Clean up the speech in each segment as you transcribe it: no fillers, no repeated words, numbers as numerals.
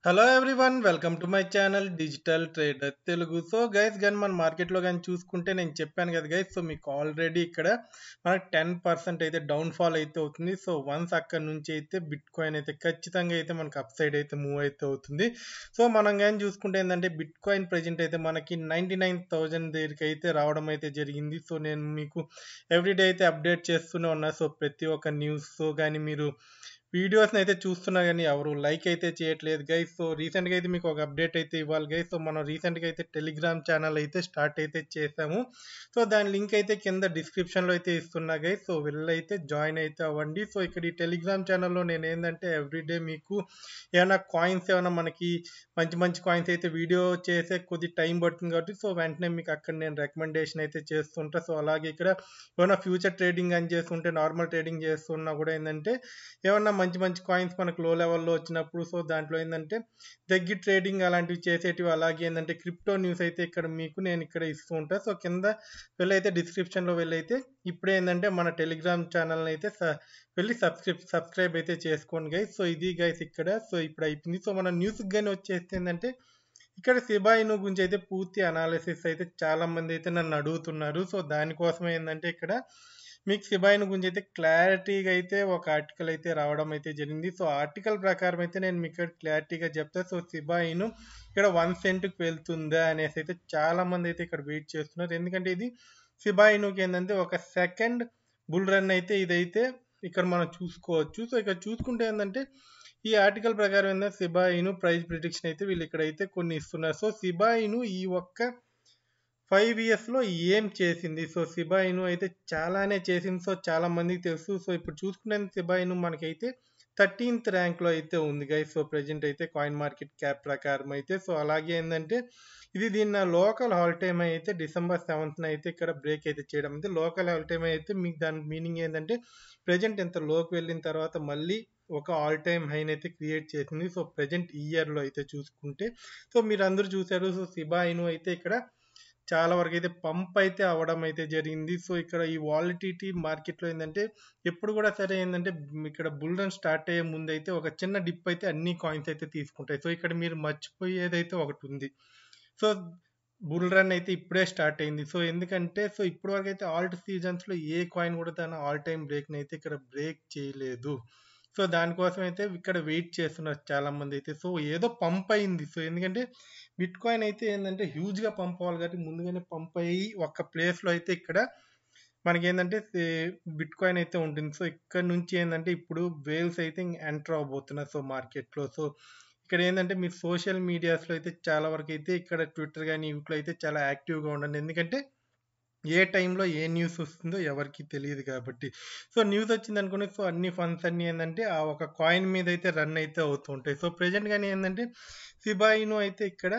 Hello everyone welcome to my channel digital trader Telugu. So guys కానీ మన మార్కెట్లో కానీ చూసుకుంటే నేను చెప్పాను కదా గైస్. సో మీకు ఆల్రెడీ ఇక్కడ మనకు 10% అయితే డౌన్ ఫాల్ అయితే అవుతుంది. సో వన్స్ అక్కడ నుంచి అయితే బిట్ కాయిన్ అయితే ఖచ్చితంగా అయితే మనకు అప్ సైడ్ అయితే మూవ్ అయితే అవుతుంది. సో మనం కానీ చూసుకుంటే ఏంటంటే బిట్ కాయిన్ ప్రజెంట్ అయితే మనకి 99,000 దగ్గరికి అయితే రావడం అయితే జరిగింది. సో నేను మీకు ఎవ్రీడే అయితే అప్డేట్ చేస్తూనే ఉన్నా. సో ప్రతి ఒక్క న్యూస్ కానీ మీరు వీడియోస్ని అయితే చూస్తున్నా కానీ ఎవరు లైక్ అయితే చేయట్లేదు గైస్. సో రీసెంట్గా అయితే మీకు ఒక అప్డేట్ అయితే ఇవ్వాలి గైస్. సో మనం రీసెంట్గా అయితే టెలిగ్రామ్ ఛానల్ అయితే స్టార్ట్ అయితే చేసాము. సో దాని లింక్ అయితే కింద డిస్క్రిప్షన్లో అయితే ఇస్తున్నా గైస్. సో వెళ్ళైతే జాయిన్ అయితే అవ్వండి. సో ఇక్కడ ఈ టెలిగ్రామ్ ఛానల్లో నేను ఏంటంటే ఎవ్రీడే మీకు ఏమైనా కాయిన్స్ ఏమైనా మనకి మంచి మంచి కాయిన్స్ అయితే వీడియో చేసే కొద్ది టైం పడుతుంది కాబట్టి సో వెంటనే మీకు అక్కడ నేను రికమెండేషన్ అయితే చేస్తుంటా. సో అలాగే ఇక్కడ ఏమైనా ఫ్యూచర్ ట్రేడింగ్ అని చేస్తుంటే నార్మల్ ట్రేడింగ్ చేస్తున్నా కూడా ఏంటంటే ఏమన్నా మంచి మంచి కాయిన్స్ మనకు లో లెవెల్లో వచ్చినప్పుడు సో దాంట్లో ఏంటంటే దగ్గర ట్రేడింగ్ అలాంటివి చేసేటివి, అలాగే ఏంటంటే క్రిప్టో న్యూస్ అయితే ఇక్కడ మీకు నేను ఇక్కడ ఇస్తూ ఉంటా. సో కింద వెళ్ళైతే డిస్క్రిప్షన్లో వెళ్ళైతే ఇప్పుడే ఏంటంటే మన టెలిగ్రామ్ ఛానల్ని అయితే వెళ్ళి సబ్స్క్రైబ్ అయితే చేసుకోండి గైస్. సో ఇది గైస్ ఇక్కడ. సో ఇప్పుడు అయిపోయింది. సో మన న్యూస్కి కానీ వచ్చేస్తే ఏంటంటే ఇక్కడ సిబా ఇను గురించి అయితే పూర్తి అనాలిసిస్ అయితే చాలా మంది అయితే నన్ను అడుగుతున్నారు. సో దానికోసమే ఏంటంటే ఇక్కడ మీకు సిబాయిన్ గురించి అయితే క్లారిటీగా అయితే ఒక ఆర్టికల్ అయితే రావడం అయితే జరిగింది. సో ఆర్టికల్ ప్రకారం అయితే నేను మీకు ఇక్కడ క్లారిటీగా చెప్తా. సో సిబాయిన్ ఇక్కడ 1 సెంట్కి వెళ్తుందా అనేసి అయితే చాలా మంది అయితే ఇక్కడ వెయిట్ చేస్తున్నారు. ఎందుకంటే ఇది సిబాయినుకి ఏంటంటే ఒక సెకండ్ బుల్ రన్ అయితే ఇదైతే ఇక్కడ మనం చూసుకోవచ్చు. సో ఇక్కడ చూసుకుంటే ఏంటంటే ఈ ఆర్టికల్ ప్రకారం ఏంటంటే సిబాయిను ప్రైస్ ప్రిడిక్షన్ అయితే వీళ్ళు ఇక్కడైతే కొన్ని ఇస్తున్నారు. సో సిబాయిను ఈ ఒక్క 5 ఇయర్స్లో ఏం చేసింది? సో సిబా ఇను అయితే చాలానే చేసింది. సో చాలా మందికి తెలుసు. సో ఇప్పుడు చూసుకునే సిబా ఇను మనకైతే 13th ర్యాంక్లో అయితే ఉంది గైస్. సో ప్రజెంట్ అయితే కాయిన్ మార్కెట్ క్యాప్ ప్రకారం అయితే. సో అలాగే ఏంటంటే ఇది దీని లోకల్ హాల్ టైమ్ అయితే December 7th అయితే ఇక్కడ బ్రేక్ అయితే చేయడం. అయితే లోకల్ హాల్ టైమ్ అయితే మీకు దాని మీనింగ్ ఏంటంటే ప్రజెంట్ ఎంత లోకి వెళ్ళిన తర్వాత మళ్ళీ ఒక ఆల్ టైమ్ హైన్ అయితే క్రియేట్ చేసింది. సో ప్రజెంట్ ఈ ఇయర్లో అయితే చూసుకుంటే సో మీరు అందరూ చూసారు. సో సిబా ఇను అయితే ఇక్కడ చాలా వరకు అయితే పంప్ అయితే అవ్వడం అయితే జరిగింది. సో ఇక్కడ ఈ వాలిడిటీ మార్కెట్లో ఏంటంటే ఎప్పుడు కూడా సరే ఏంటంటే ఇక్కడ బుల్ రన్ స్టార్ట్ అయ్యే ముందు అయితే ఒక చిన్న డిప్ అయితే అన్ని కాయిన్స్ అయితే తీసుకుంటాయి. సో ఇక్కడ మీరు మర్చిపోయేదైతే ఒకటి ఉంది. సో బుల్ రన్ అయితే ఇప్పుడే స్టార్ట్ అయింది. సో ఎందుకంటే సో ఇప్పటి వరకు అయితే ఆల్ట్ సీజన్స్లో ఏ కాయిన్ కూడా తన ఆల్ టైమ్ బ్రేక్ని అయితే ఇక్కడ బ్రేక్ చేయలేదు. సో దానికోసం అయితే ఇక్కడ వెయిట్ చేస్తున్నారు చాలా మంది అయితే. సో ఏదో పంప్ అయింది. సో ఎందుకంటే బిట్ కాయిన్ అయితే ఏంటంటే హ్యూజ్గా పంప్ అవ్వాలి కాబట్టి ముందుగానే పంప్ అయ్యి ఒక ప్లేస్లో అయితే ఇక్కడ మనకి ఏంటంటే బిట్ కాయిన్ అయితే ఉంటుంది. సో ఇక్కడ నుంచి ఏంటంటే ఇప్పుడు వేవ్స్ అయితే ఎంటర్ అవబోతున్నాయి సో మార్కెట్లో. సో ఇక్కడ ఏంటంటే మీరు సోషల్ మీడియాస్లో అయితే చాలా వరకు అయితే ఇక్కడ ట్విట్టర్ కానీ వీటిలో అయితే చాలా యాక్టివ్గా ఉండండి. ఎందుకంటే ఏ టైంలో ఏ న్యూస్ వస్తుందో ఎవరికి తెలియదు కాబట్టి. సో న్యూస్ వచ్చింది అనుకోండి. సో అన్ని ఫండ్స్ అన్ని ఏంటంటే ఆ ఒక కాయిన్ మీద అయితే రన్ అయితే అవుతూ ఉంటాయి. సో ప్రెజెంట్ కానీ ఏంటంటే సిబాయిను అయితే ఇక్కడ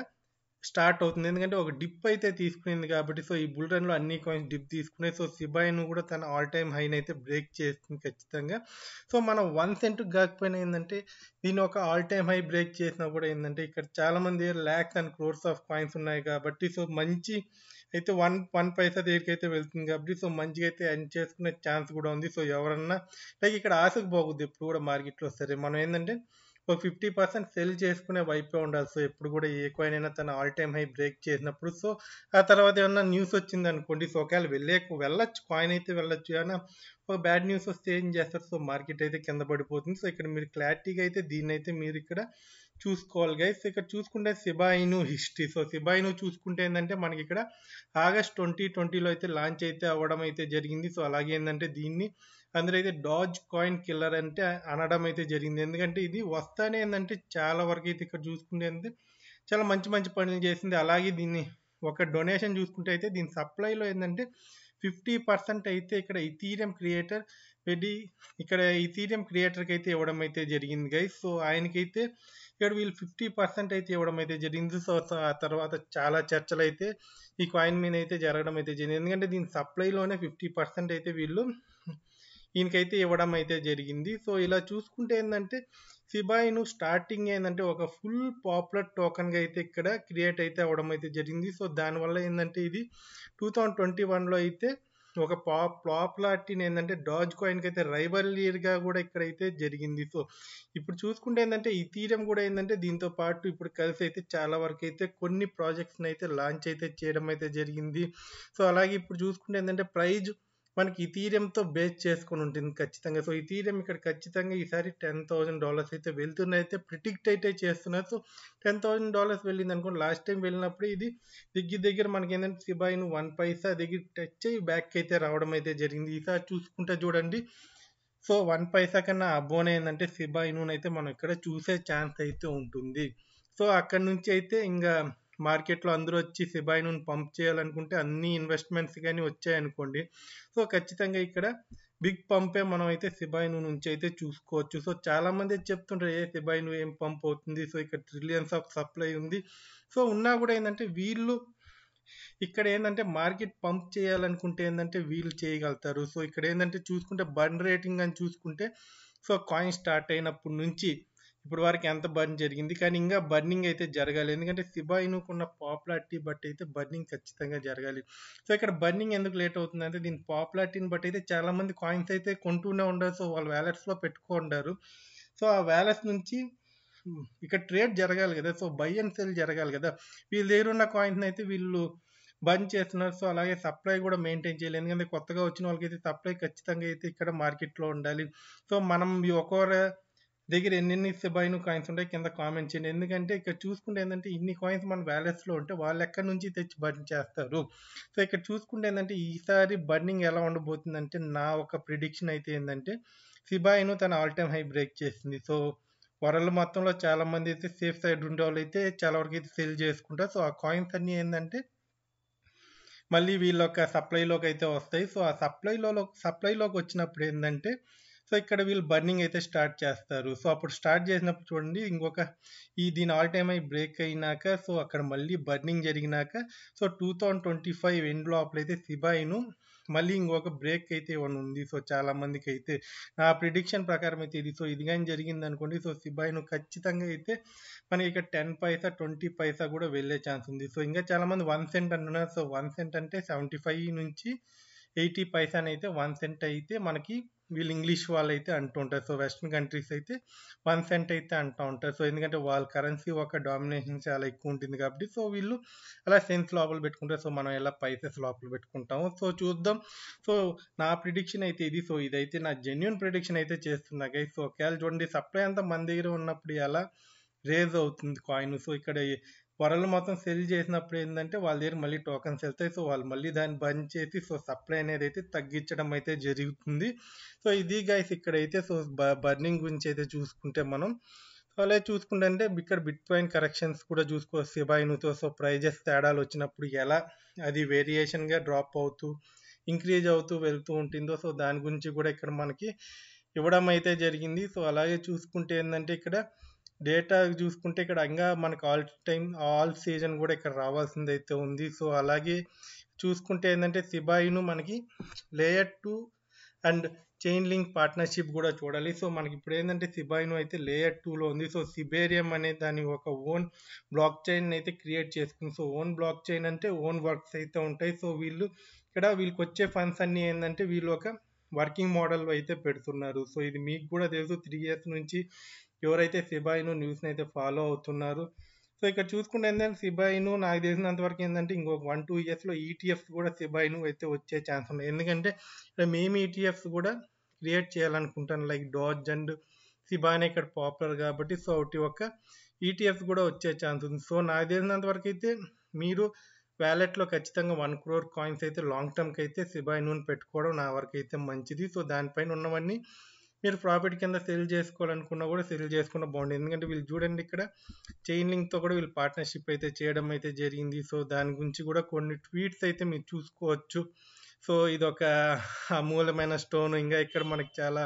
స్టార్ట్ అవుతుంది. ఎందుకంటే ఒక డిప్ అయితే తీసుకునింది కాబట్టి. సో ఈ బుల్ రన్లో అన్ని కాయిన్స్ డిప్ తీసుకున్నాయి. సో సిబాయిను కూడా తన ఆల్ టైమ్ హైన్ అయితే బ్రేక్ చేస్తుంది ఖచ్చితంగా. సో మనం 1 సెంట్ కాకపోయినా ఏంటంటే దీని ఒక ఆల్ టైమ్ హై బ్రేక్ చేసినా కూడా ఏంటంటే ఇక్కడ చాలా మంది lakhs and crores of coins ఉన్నాయి కాబట్టి సో మంచి అయితే వన్ పైసా దగ్గరికి వెళ్తుంది కాబట్టి సో మంచిగా అయితే ఎర్న్ చేసుకునే ఛాన్స్ కూడా ఉంది. సో ఎవరన్నా లైక్ ఇక్కడ ఆశకు పోకూడదు ఎప్పుడు కూడా మార్కెట్లో. సరే మనం ఏంటంటే ఒక 50% సెల్ చేసుకునే వైపే ఉండాలి. సో ఎప్పుడు కూడా ఏ కాయిన్ అయినా తన ఆల్ టైమ్ హై బ్రేక్ చేసినప్పుడు సో ఆ తర్వాత ఏమన్నా న్యూస్ వచ్చింది అనుకోండి. సో ఒకవేళ వెళ్ళొచ్చు, కాయిన్ అయితే వెళ్ళొచ్చు. ఏమన్నా ఒక బ్యాడ్ న్యూస్ వస్తే ఏం చేస్తారు? సో మార్కెట్ అయితే కింద పడిపోతుంది. సో ఇక్కడ మీరు క్లారిటీగా అయితే దీన్ని అయితే మీరు ఇక్కడ చూసుకోవాలి గైస్. ఇక్కడ చూసుకుంటే సిబాయిను హిస్టరీ. సో సిబాయిను చూసుకుంటే ఏంటంటే మనకి ఇక్కడ ఆగస్ట్ 2020లో అయితే లాంచ్ అయితే అవ్వడం అయితే జరిగింది. సో అలాగే ఏంటంటే దీన్ని అందరూ అయితే డాజ్ కాయిన్ కిల్లర్ అంటే అనడం అయితే జరిగింది. ఎందుకంటే ఇది వస్తానే ఏంటంటే చాలా వరకు అయితే ఇక్కడ చూసుకుంటే ఏంటంటే చాలా మంచి మంచి పనులు చేసింది. అలాగే దీన్ని ఒక డొనేషన్ చూసుకుంటే అయితే దీని సప్లైలో ఏంటంటే 50% అయితే ఇక్కడ ఇథీరియం క్రియేటర్ ఇక్కడ ఇథీరియం క్రియేటర్కి అయితే ఇవ్వడం అయితే జరిగింది గైస్. సో ఆయనకైతే ఇక్కడ వీళ్ళు 50% అయితే ఇవ్వడం అయితే జరిగింది. సో ఆ తర్వాత చాలా చర్చలు అయితే ఈ కాయిన్ మీద అయితే జరగడం అయితే జరిగింది. ఎందుకంటే దీని సప్లైలోనే 50% అయితే వీళ్ళు ఈయనకైతే ఇవ్వడం అయితే జరిగింది. సో ఇలా చూసుకుంటే ఏంటంటే సిబాయిను స్టార్టింగ్ ఏంటంటే ఒక ఫుల్ పాపులర్ టోకన్గా అయితే ఇక్కడ క్రియేట్ అయితే అవ్వడం అయితే జరిగింది. సో దానివల్ల ఏంటంటే ఇది 2021లో అయితే ఒక పాపులారిటీని ఏంటంటే డాజ్ కాయిన్కి అయితే రైవల్రీగా కూడా ఇక్కడైతే జరిగింది. సో ఇప్పుడు చూసుకుంటే ఏంటంటే ఈథీరియం కూడా ఏంటంటే దీంతో పాటు ఇప్పుడు కలిసి అయితే చాలా వరకు అయితే కొన్ని ప్రాజెక్ట్స్ని అయితే లాంచ్ అయితే చేయడం అయితే జరిగింది. సో అలాగే ఇప్పుడు చూసుకుంటే ఏంటంటే ప్రైజ్ మనకి ఇథీరియంతో బేస్ చేసుకొని ఉంటుంది ఖచ్చితంగా. సో ఇథీరియం ఇక్కడ ఖచ్చితంగా ఈసారి $10,000 అయితే వెళ్తున్నైతే ప్రిడిక్ట్ అయితే చేస్తున్నారు. సో $10,000 వెళ్ళింది అనుకోండి. లాస్ట్ టైం వెళ్ళినప్పుడు ఇది దగ్గర మనకి ఏంటంటే సిబా ఇను 1 పైసా దగ్గర టచ్ అయ్యి బ్యాక్ అయితే రావడం అయితే జరిగింది. ఈసారి చూసుకుంటే చూడండి, సో 1 పైసా కన్నా అబోనే ఏంటంటే సిబా ఇనుని అయితే మనం ఇక్కడ చూసే ఛాన్స్ అయితే ఉంటుంది. సో అక్కడ నుంచి అయితే ఇంకా మార్కెట్లో అందరూ వచ్చి సిబా ఇనుని పంప్ చేయాలనుకుంటే అన్ని ఇన్వెస్ట్మెంట్స్ కానీ వచ్చాయనుకోండి, సో ఖచ్చితంగా ఇక్కడ బిగ్ పంపే మనం అయితే సిబా ఇను నుంచి అయితే చూసుకోవచ్చు. సో చాలా మంది చెప్తుంటారు సిబా ఇను ఏం పంప్ అవుతుంది, సో ఇక్కడ ట్రిలియన్స్ ఆఫ్ సప్లై ఉంది. సో ఉన్నా కూడా ఏంటంటే వీళ్ళు ఇక్కడ ఏంటంటే మార్కెట్ పంప్ చేయాలనుకుంటే ఏంటంటే వీళ్ళు చేయగలుగుతారు. సో ఇక్కడ ఏంటంటే చూసుకుంటే బర్న్ రేటింగ్ అని చూసుకుంటే, సో కాయిన్ స్టార్ట్ అయినప్పటి నుంచి ఇప్పుడు వరకు ఎంత బర్న్ జరిగింది, కానీ ఇంకా బర్నింగ్ అయితే జరగాలి. ఎందుకంటే సిబా ఇనుకున్న పాపులారిటీ బట్టి అయితే బర్నింగ్ ఖచ్చితంగా జరగాలి. సో ఇక్కడ బర్నింగ్ ఎందుకు లేట్ అవుతుంది అంటే దీని పాపులారిటీని బట్టి అయితే చాలా మంది కాయిన్స్ అయితే కొంటూనే ఉండరు. సో వాళ్ళ వ్యాలెట్స్లో పెట్టుకుంటారు. సో ఆ వ్యాలెట్స్ నుంచి ఇక్కడ ట్రేడ్ జరగాలి కదా, సో బై అండ్ సెల్ జరగాలి కదా. వీళ్ళ దగ్గర ఉన్న కాయిన్స్ అయితే వీళ్ళు బంద్ చేస్తున్నారు. సో అలాగే సప్లై కూడా మెయింటైన్ చేయాలి. ఎందుకంటే కొత్తగా వచ్చిన వాళ్ళకైతే సప్లై ఖచ్చితంగా అయితే ఇక్కడ మార్కెట్లో ఉండాలి. సో మనం ఒక్కొక్క దగ్గర ఎన్ని సిబా ఇను కాయిన్స్ ఉంటాయి కింద కామెంట్ చేయండి. ఎందుకంటే ఇక్కడ చూసుకుంటే ఏంటంటే ఇన్ని కాయిన్స్ మన వ్యాలెట్స్లో ఉంటే వాళ్ళు ఎక్కడి నుంచి తెచ్చి బర్న్ చేస్తారు. సో ఇక్కడ చూసుకుంటే ఏంటంటే ఈసారి బర్నింగ్ ఎలా ఉండబోతుందంటే నా ఒక ప్రిడిక్షన్ అయితే ఏంటంటే సిబా ఇను తన ఆల్ టైమ్ హై బ్రేక్ చేసింది. సో వరల్డ్ మొత్తంలో చాలా మంది అయితే సేఫ్ సైడ్ ఉండే వాళ్ళు అయితే చాలా వరకు అయితే సేల్ చేసుకుంటారు. సో ఆ కాయిన్స్ అన్ని ఏంటంటే మళ్ళీ వీళ్ళొక సప్లైలోకి అయితే వస్తాయి. సో ఆ సప్లైలోకి వచ్చినప్పుడు ఏంటంటే సో ఇక్కడ వీళ్ళు బర్నింగ్ అయితే స్టార్ట్ చేస్తారు. సో అప్పుడు స్టార్ట్ చేసినప్పుడు చూడండి దీని ఆల్ టైమ్ అయి బ్రేక్ అయినాక, సో అక్కడ మళ్ళీ బర్నింగ్ జరిగినాక, సో 2025 ఎండ్ లోపల అయితే సిబా ఇను మళ్ళీ ఇంకొక బ్రేక్ అయితే ఇవ్వను ఉంది. సో చాలా మందికి అయితే నా ప్రిడిక్షన్ ప్రకారం అయితే ఇది. సో ఇది కానీ జరిగింది అనుకోండి, సో సిబా ఇను ఖచ్చితంగా అయితే మనకి ఇక్కడ 10 పైసా 20 పైసా కూడా వెళ్ళే ఛాన్స్ ఉంది. సో ఇంకా చాలా మంది 1 సెంట్ అంటున్నారు. సో 1 సెంట్ అంటే 75 నుంచి 80 పైసా అయితే 1 సెంట్ అయితే మనకి వీళ్ళు ఇంగ్లీష్ వాళ్ళు అయితే అంటుంటారు. సో వెస్ట్రన్ కంట్రీస్ అయితే 1 సెంట్ అయితే అంటూ ఉంటారు. సో ఎందుకంటే వాళ్ళ కరెన్సీ ఒక డామినేషన్ చాలా ఎక్కువ ఉంటుంది కాబట్టి, సో వీళ్ళు అలా సెన్స్ లోపల పెట్టుకుంటారు. సో మనం ఎలా పైసెస్ లోపల పెట్టుకుంటాము. సో చూద్దాం. సో నా ప్రిడిక్షన్ అయితే ఇది. సో ఇదైతే నా జెన్యున్ ప్రిడిక్షన్ అయితే చేస్తున్నా గైస్. సో ఒకవేళ చూడండి సప్లై అంతా మన దగ్గర ఉన్నప్పుడు ఎలా రేజ్ అవుతుంది కాయిన్. సో ఇక్కడ వరల్డ్ మొత్తం సెల్ చేసినప్పుడు ఏంటంటే వాళ్ళ దగ్గర మళ్ళీ టోకన్స్ వెళ్తాయి. సో వాళ్ళు మళ్ళీ దాన్ని బంద్ చేసి సో సప్లై అనేది అయితే తగ్గించడం అయితే జరుగుతుంది. సో ఇది గైస్ ఇక్కడైతే సో బర్నింగ్ గురించి అయితే చూసుకుంటే మనం సో అలా చూసుకుంటే అంటే ఇక్కడ బిట్ కాయిన్ కరెక్షన్స్ కూడా చూసుకోవచ్చు. సిబా ఇనుతో సో ప్రైజెస్ తేడాలు వచ్చినప్పుడు ఎలా అది వేరియేషన్గా డ్రాప్ అవుతూ ఇంక్రీజ్ అవుతూ వెళ్తూ ఉంటుందో, సో దాని గురించి కూడా ఇక్కడ మనకి ఇవ్వడం అయితే జరిగింది. సో అలాగే చూసుకుంటే ఏంటంటే ఇక్కడ డేటా చూసుకుంటే ఇక్కడ ఇంకా మనకు ఆల్ సీజన్ కూడా ఇక్కడ రావాల్సింది అయితే ఉంది. సో అలాగే చూసుకుంటే ఏంటంటే సిబా ఇను మనకి layer 2 and chain link partnership కూడా చూడాలి. సో మనకి ఇప్పుడు ఏంటంటే సిబా ఇను అయితే లేయర్ 2లో ఉంది. సో సిబేరియం అనే దాని ఒక ఓన్ బ్లాక్ చైన్ అయితే క్రియేట్ చేసుకుంది. సో ఓన్ బ్లాక్ చైన్ అంటే ఓన్ వర్క్స్ అయితే ఉంటాయి. సో వీళ్ళకి వచ్చే ఫండ్స్ అన్ని ఏంటంటే వీళ్ళు ఒక వర్కింగ్ మోడల్ అయితే పెడుతున్నారు. సో ఇది మీకు కూడా తెలుసు, 3 ఇయర్స్ నుంచి ఎవరైతే సిబా ఇను న్యూస్ని అయితే ఫాలో అవుతున్నారు. సో ఇక్కడ చూసుకుంటే ఏంటంటే సిబా ఇను నాకు తెలిసినంత వరకు ఏంటంటే ఇంకొక 1-2 ఇయర్స్లో ఈటీఎఫ్స్ కూడా సిబా ఇను అయితే వచ్చే ఛాన్స్ ఉంది. ఎందుకంటే ఇక్కడ మేము ఈటీఎఫ్స్ కూడా క్రియేట్ చేయాలనుకుంటాను, లైక్ డాజ్ అండ్ సిబా అనే ఇక్కడ పాపులర్ కాబట్టి. సో ఒకటి ఒక ఈటీఎఫ్స్ కూడా వచ్చే ఛాన్స్ ఉంది. సో నాకు తెలిసినంత వరకు అయితే మీరు వ్యాలెట్లో ఖచ్చితంగా 1 crore కాయిన్స్ అయితే లాంగ్ టర్మ్కి అయితే సిబా ఇనుని పెట్టుకోవడం నా వరకు అయితే మంచిది. సో దానిపైన ఉన్నవన్నీ మీరు ప్రాఫిట్ కింద సెల్ చేసుకోవాలనుకున్నా కూడా సెల్ చేసుకున్న బాగుంటుంది. ఎందుకంటే వీళ్ళు చూడండి ఇక్కడ చైన్ లింక్తో కూడా వీళ్ళు పార్ట్నర్షిప్ అయితే చేయడం అయితే జరిగింది. సో దాని గురించి కూడా కొన్ని ట్వీట్స్ అయితే మీరు చూసుకోవచ్చు. సో ఇది ఒక అమూలమైన స్టోన్. ఇంకా ఇక్కడ మనకి చాలా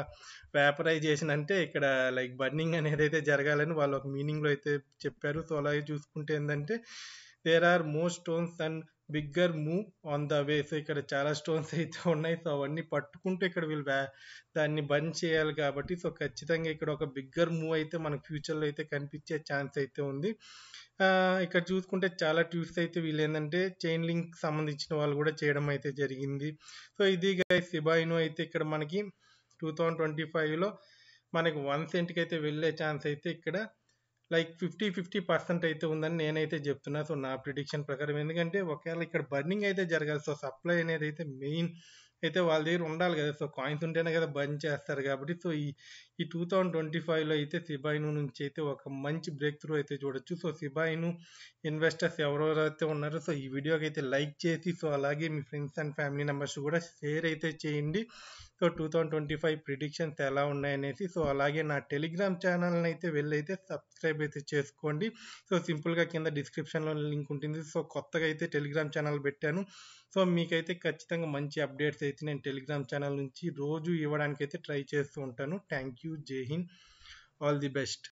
వ్యాపరైజేషన్ అంటే ఇక్కడ లైక్ బర్నింగ్ అనేది అయితే జరగాలని వాళ్ళు ఒక మీనింగ్లో అయితే చెప్పారు. సో అలాగే చూసుకుంటే ఏంటంటే there are more stones and bigger move on the way. So ఇక్కడ చాలా స్టోన్స్ అయితే ఉన్నాయి. సో అవన్నీ పట్టుకుంటూ ఇక్కడ వీళ్ళు దాన్ని బంద్ చేయాలి కాబట్టి సో ఖచ్చితంగా ఇక్కడ ఒక బిగ్గర్ మూవ్ అయితే మనకు ఫ్యూచర్లో అయితే కనిపించే ఛాన్స్ అయితే ఉంది. ఇక్కడ చూసుకుంటే చాలా ట్వీట్స్ అయితే వీళ్ళు ఏంటంటే చైన్ లింక్ సంబంధించిన వాళ్ళు కూడా చేయడం అయితే జరిగింది. సో ఇది గైస్ షిబా ఇను అయితే ఇక్కడ మనకి 2025లో మనకి 1 సెంట్కి అయితే వెళ్ళే ఛాన్స్ అయితే ఇక్కడ లైక్ 50% అయితే ఉందని నేనైతే చెప్తున్నా. సో నా ప్రిడిక్షన్ ప్రకారం, ఎందుకంటే ఒకవేళ ఇక్కడ బర్నింగ్ అయితే జరగాలి. సో సప్లై అనేది అయితే మెయిన్ అయితే వాళ్ళ దగ్గర ఉండాలి కదా. సో కాయిన్స్ ఉంటేనే కదా బర్న్ చేస్తారు కాబట్టి సో ఈ 2025లో అయితే షిబా ఇను నుంచి అయితే ఒక మంచి బ్రేక్ త్రూ అయితే చూడొచ్చు. సో షిబా ఇను ఇన్వెస్టర్స్ ఎవరెవరైతే ఉన్నారో సో ఈ వీడియోకి అయితే లైక్ చేసి సో అలాగే మీ ఫ్రెండ్స్ అండ్ ఫ్యామిలీ మెంబర్స్ కూడా షేర్ అయితే చేయండి. సో 2025 ప్రిడిక్షన్స్ ఎలా ఉన్నాయనేసి. సో అలాగే నా టెలిగ్రామ్ ఛానల్ని అయితే వెళ్ళైతే సబ్స్క్రైబ్ అయితే చేసుకోండి. సో సింపుల్గా కింద డిస్క్రిప్షన్లో లింక్ ఉంటుంది. సో కొత్తగా అయితే టెలిగ్రామ్ ఛానల్ పెట్టాను. సో మీకైతే ఖచ్చితంగా మంచి అప్డేట్స్ అయితే నేను టెలిగ్రామ్ ఛానల్ నుంచి రోజు ఇవ్వడానికి అయితే ట్రై చేస్తూ ఉంటాను. Thank you. జై హింద్. All the best.